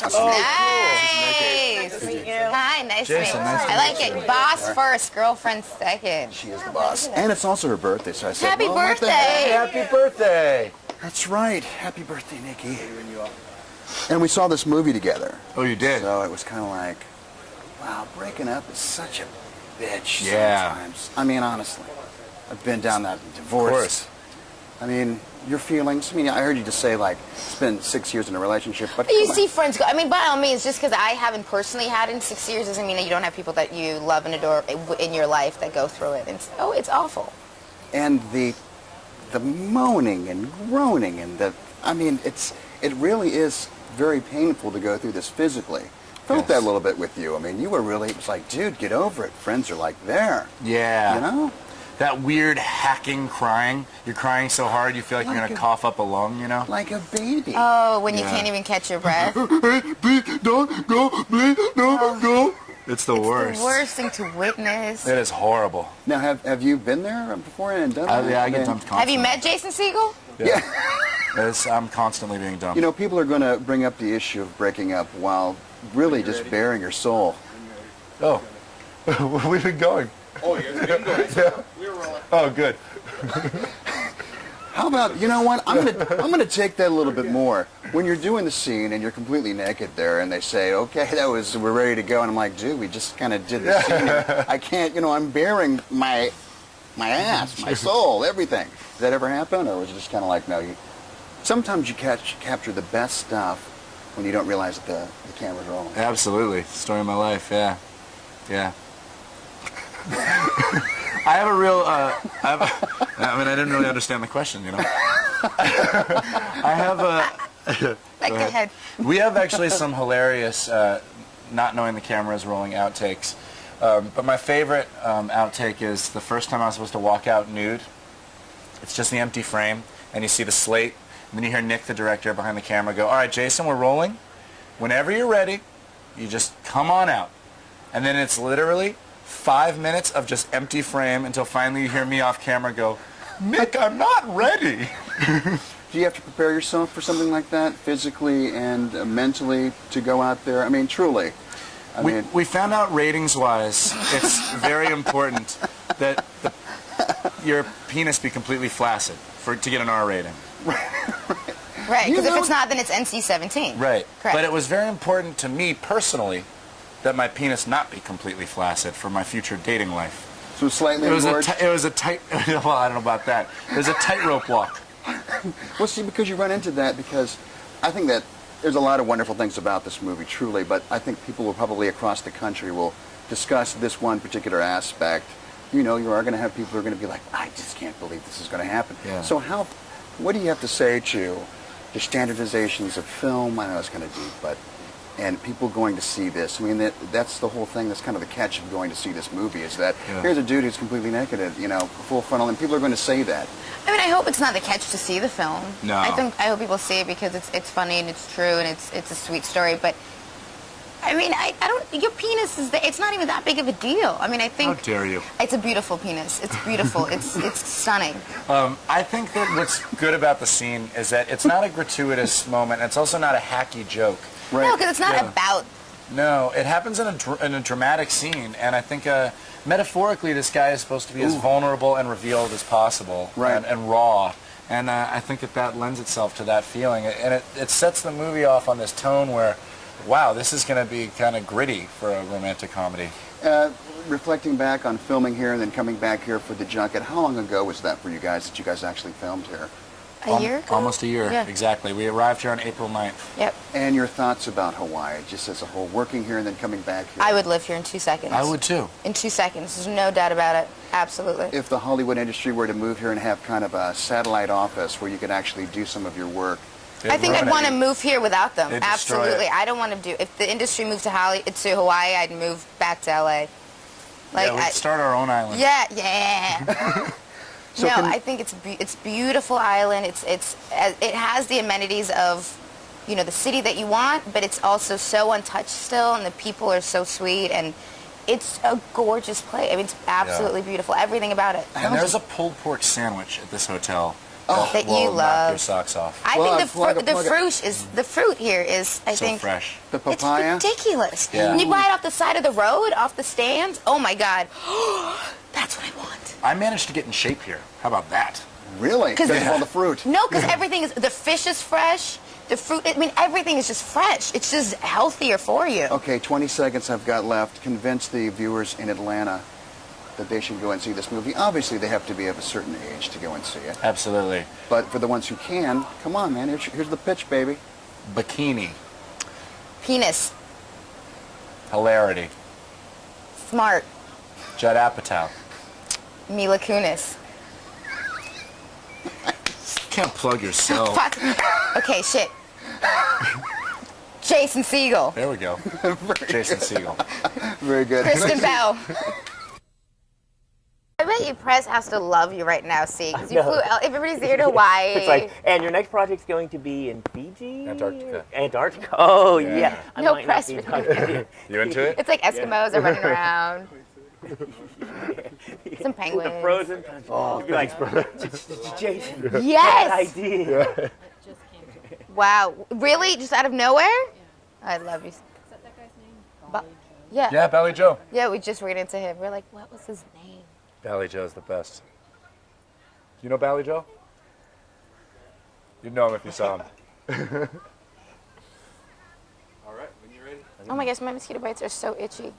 Oh, nice. Cool. Hi, nice to meet you. Nice to I like meet you. it. Boss first, girlfriend second. She is the boss. And it's also her birthday, so I said, Happy well, what the birthday. heck? Happy birthday. That's right. Happy birthday, Nikki. And we saw this movie together. Oh, you did? So it was kind of like, wow, breaking up is such a bitch Yeah. sometimes. I mean, honestly. I've been down that divorce. Of course. I mean, your feelings. I mean, I heard you just say, like, it's been 6 years in a relationship, but You come on. see friends go. I mean, by all means, just because I haven't personally had it in 6 years doesn't mean that you don't have people that you love and adore in your life that go through it. And it's awful. And the moaning and groaning and I mean, it really is very painful to go through this physically. Felt that a little bit with you. I mean, you were really, it was like, dude, get over it. Friends are like there. Yeah. You know? That weird hacking crying. You're crying so hard you feel like you're going to cough up a lung, you know? Like a baby. Oh, when you can't even catch your breath. Please don't go. Please don't go. It's the worst. The worst thing to witness. It is horrible. Now, have you been there before and done that? Yeah, I get dumped constantly. Have you met Jason Segal? Yeah. I'm constantly being dumped. You know, people are going to bring up the issue of breaking up while really just bearing your soul. Oh. We've been going. Oh, you guys been going. Yeah. We were rolling. Oh, good. How about, you know what, I'm gonna take that a little bit more. When you're doing the scene and you're completely naked there and they say, okay, we're ready to go, and I'm like, dude, we just kind of did the scene. I can't, you know, I'm bearing my ass, my soul, everything. Does that ever happen, or was it just kind of like, no, sometimes you capture the best stuff when you don't realize that the camera's rolling. Absolutely. Story of my life, yeah. Yeah. I have a real, I mean, I didn't really understand the question, you know. I have a... Like the head. We have actually some hilarious, not knowing the camera is rolling outtakes. But my favorite outtake is the first time I was supposed to walk out nude. It's just the empty frame, and you see the slate. And then you hear Nick, the director, behind the camera go, all right, Jason, we're rolling. Whenever you're ready, you just come on out. And then it's literally 5 minutes of just empty frame until finally you hear me off camera go, Nick, I'm not ready. Do you have to prepare yourself for something like that, physically and mentally, to go out there? I mean, truly. We found out ratings-wise, it's very important that your penis be completely flaccid to get an R rating. Right, because if it's not, then it's NC-17. Right. Correct. But it was very important to me personally that my penis not be completely flaccid for my future dating life. So slightly engorged? It was a tight, well, I don't know about that. It was a tightrope walk. Well, see, because you run into that, because I think that there's a lot of wonderful things about this movie, truly, but I think people will probably across the country will discuss this one particular aspect. You know, you are going to have people who are going to be like, I just can't believe this is going to happen. Yeah. So what do you have to say to the standardizations of film? I know it's kind of deep, but, and people going to see this. I mean, that's the whole thing. That's kind of the catch of going to see this movie, is that here's a dude who's completely naked, you know, full frontal, and people are going to say that. I mean, I hope it's not the catch to see the film. No. I hope people see it because it's funny and it's true and it's a sweet story. But I mean, I don't. Your penis it's not even that big of a deal. I mean, I think. How dare you? It's a beautiful penis. It's beautiful. it's stunning. I think that what's good about the scene is that it's not a gratuitous moment. It's also not a hacky joke. Right. No, because it's not about. No, it happens in a dramatic scene, and I think metaphorically this guy is supposed to be as vulnerable and revealed as possible, and raw, and I think that lends itself to that feeling, and it sets the movie off on this tone where, wow, this is going to be kind of gritty for a romantic comedy. Reflecting back on filming here and then coming back here for the junket, how long ago was that for you guys that you guys actually filmed here? A year ago? Almost a year, yeah. Exactly. We arrived here on April 9th. Yep. And your thoughts about Hawaii, just as a whole, working here and then coming back here? I would live here in 2 seconds. I would too. In 2 seconds. There's no doubt about it. Absolutely. If the Hollywood industry were to move here and have kind of a satellite office where you could actually do some of your work. I think I'd want to move here without them. Absolutely. I don't want to do. If the industry moved to Hawaii, I'd move back to LA. Like, yeah, we'd start our own island. Yeah, yeah. So no, I think it's beautiful island. It has the amenities of, you know, the city that you want, but it's also so untouched still, and the people are so sweet, and it's a gorgeous place. I mean, it's absolutely beautiful. Everything about it. And there's a pulled pork sandwich at this hotel that you Knock love. your socks off. I Well, think the fruit here is I So think fresh. The papaya? it's ridiculous. Yeah. And you buy it off the side of the road, off the stands. Oh my God, that's what I want. I managed to get in shape here. How about that? Really? Because of all the fruit. No, because everything is the fish is fresh. The fruit, I mean, everything is just fresh. It's just healthier for you. Okay, 20 seconds I've got left. Convince the viewers in Atlanta that they should go and see this movie. Obviously, they have to be of a certain age to go and see it. Absolutely. But for the ones who can, come on, man. Here's the pitch, baby. Bikini. Penis, Hilarity. smart, Judd Apatow. Mila Kunis. Can't plug yourself. Fuck. Okay, shit. Jason Segal, There we go. Jason Segel. Very good. Kristen Bell. I bet you press has to love you right now, see, because you flew. Everybody's here to Hawaii. It's like, and your next project's going to be in Fiji? Antarctica. Antarctica? Oh, Yeah. yeah. I No might not press be for talking- You into it? It's like Eskimos are running around. Some penguins. The frozen country. Oh, you'd be like, Jason, Yes. bad idea. Wow. Really? Just out of nowhere? I love you. Is that guy's name? Ba- Yeah. Yeah, Belly Joe. Yeah, we just ran into him. We're like, what was his name? Belly Joe's the best. You know Belly Joe? You'd know him if you saw him. All right, when you're ready. Oh my gosh, my mosquito bites are so itchy.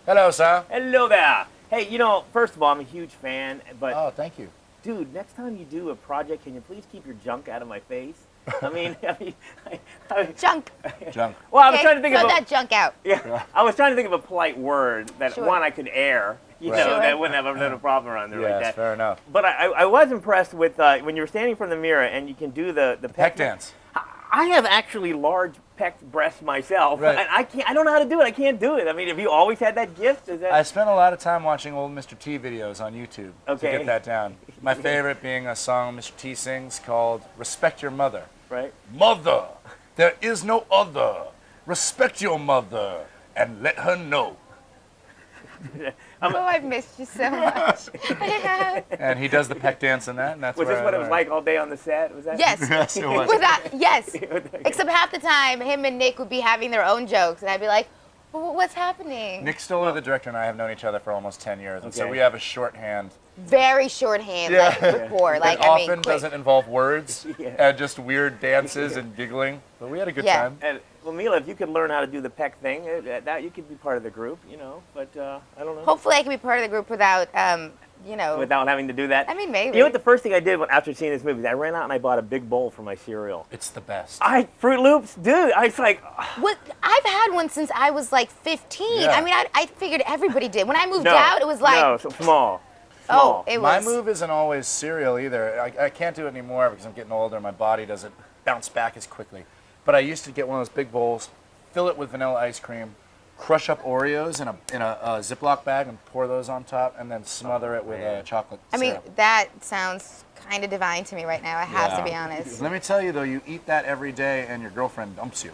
Hello, Sal. Hello there. Hey, you know, first of all, I'm a huge fan, but Oh, thank you. dude, next time you do a project, can you please keep your junk out of my face? I mean, Junk. Junk. well, I was Okay, trying to think throw of that junk out. yeah, I was trying to think of a polite word that Sure. one I could air, you Right. know, Sure. that wouldn't have a problem around there Yes, like that. fair enough. But I was impressed with when you were standing from the mirror and you can do the Peck dance. I have actually large pecked breasts myself, Right. and I don't know how to do it. I can't do it. I mean, have you always had that gift? Is that I spent a lot of time watching old Mr. T videos on YouTube to Okay. get that down. My favorite being a song Mr. T sings called Respect Your Mother. right? Mother, there is no other. Respect your mother and let her know. Oh, I've missed you so much. I have. And he does the peck dance in that, and that's Was where this I what it was learned. like all day on the set? Was that? Yes. Yes, it was. Yes. Except half the time, him and Nick would be having their own jokes, and I'd be like, what's happening? Nick Stoller, the director, and I have known each other for almost 10 years, and so Okay. we have a shorthand Very shorthand, like rapport. Like, that I mean, often quick. doesn't involve words Yeah. and just weird dances and giggling. But we had a good Yeah. time. And well, Mila, if you could learn how to do the peck thing, that you could be part of the group, you know. But I don't know. Hopefully, I can be part of the group without, you know. Without having to do that. I mean, maybe. You know what? The first thing I did after seeing this movie is I ran out and I bought a big bowl for my cereal. It's the best. Fruit Loops, dude. I was like, What, I've had one since I was like 15. Yeah. I mean, I figured everybody did. When I moved no, out, it was like, no, so small. oh, it My was. move isn't always cereal either. I can't do it anymore because I'm getting older. My body doesn't bounce back as quickly. But I used to get one of those big bowls, fill it with vanilla ice cream, crush up Oreos in a Ziploc bag and pour those on top, and then smother it with chocolate I mean, syrup. that sounds kind of divine to me right now. I have to be honest. Let me tell you though, you eat that every day and your girlfriend dumps you.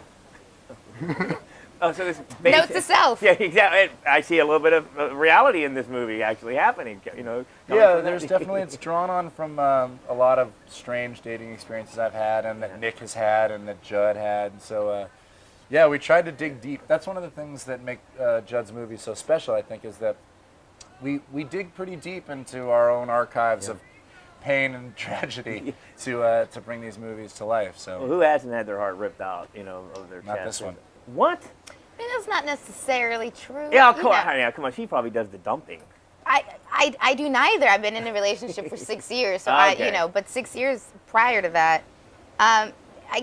Oh, so this Note to self. Yeah, exactly. I see a little bit of reality in this movie actually happening. You know. coming Yeah, from there's that. definitely, it's drawn on from a lot of strange dating experiences I've had and that Nick has had and that Judd had. And so, yeah, we tried to dig deep. That's one of the things that make Judd's movies so special, I think, is that we dig pretty deep into our own archives of pain and tragedy to bring these movies to life. So Well, who hasn't had their heart ripped out, you know, of their Not chest? this one. What? I mean, that's not necessarily true. Yeah, You come know. on, yeah, come on. She probably does the dumping. I do neither. I've been in a relationship for 6 years, so Okay. but 6 years prior to that, I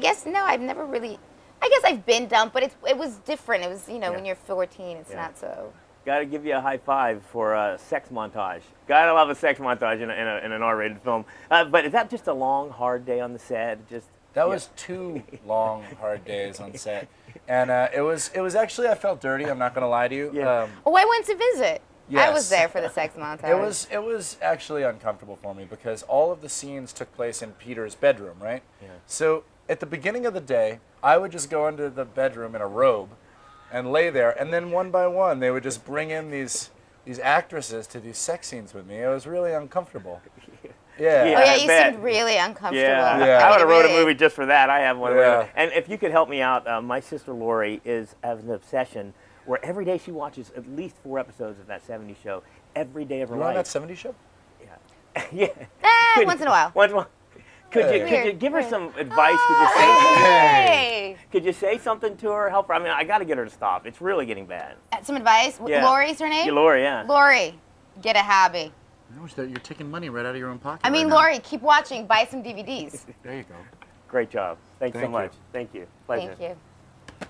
guess no, I've never really. I guess I've been dumped, but it was different. It was when you're 14, it's Yeah. not so. Got to give you a high five for a sex montage. Gotta love a sex montage in an R-rated film. But is that just a long, hard day on the set? Just that was 2 long, hard days on set. And it was actually, I felt dirty, I'm not going to lie to you. Yeah. Oh, I went to visit. I Yes. was there for the sex montage. It was actually uncomfortable for me because all of the scenes took place in Peter's bedroom, right? Yeah. So at the beginning of the day, I would just go into the bedroom in a robe and lay there, and then one by one they would just bring in these actresses to these sex scenes with me. It was really uncomfortable. Yeah. Oh yeah, I you bet. seemed really uncomfortable. Yeah, Yeah. I would have wrote a really- movie just for that. I have one. Yeah. And if you could help me out, my sister Lori has an obsession where every day she watches at least 4 episodes of that 70s show every day of her You on that life. 70s show? Yeah. Once in a while. Once in a while. Could you Weird. give her Weird. some advice? Could you say Hey. could you say something to her? Help her. I mean, I got to get her to stop. It's really getting bad. Some advice. Yeah. Lori's her name. Yeah, Lori. Yeah. Lori, get a hobby. You're taking money right out of your own pocket. I mean, right now. Lori, keep watching. Buy some DVDs. There you go. Great job. Thanks so Thank you. much. Thank you. Pleasure. Thank you.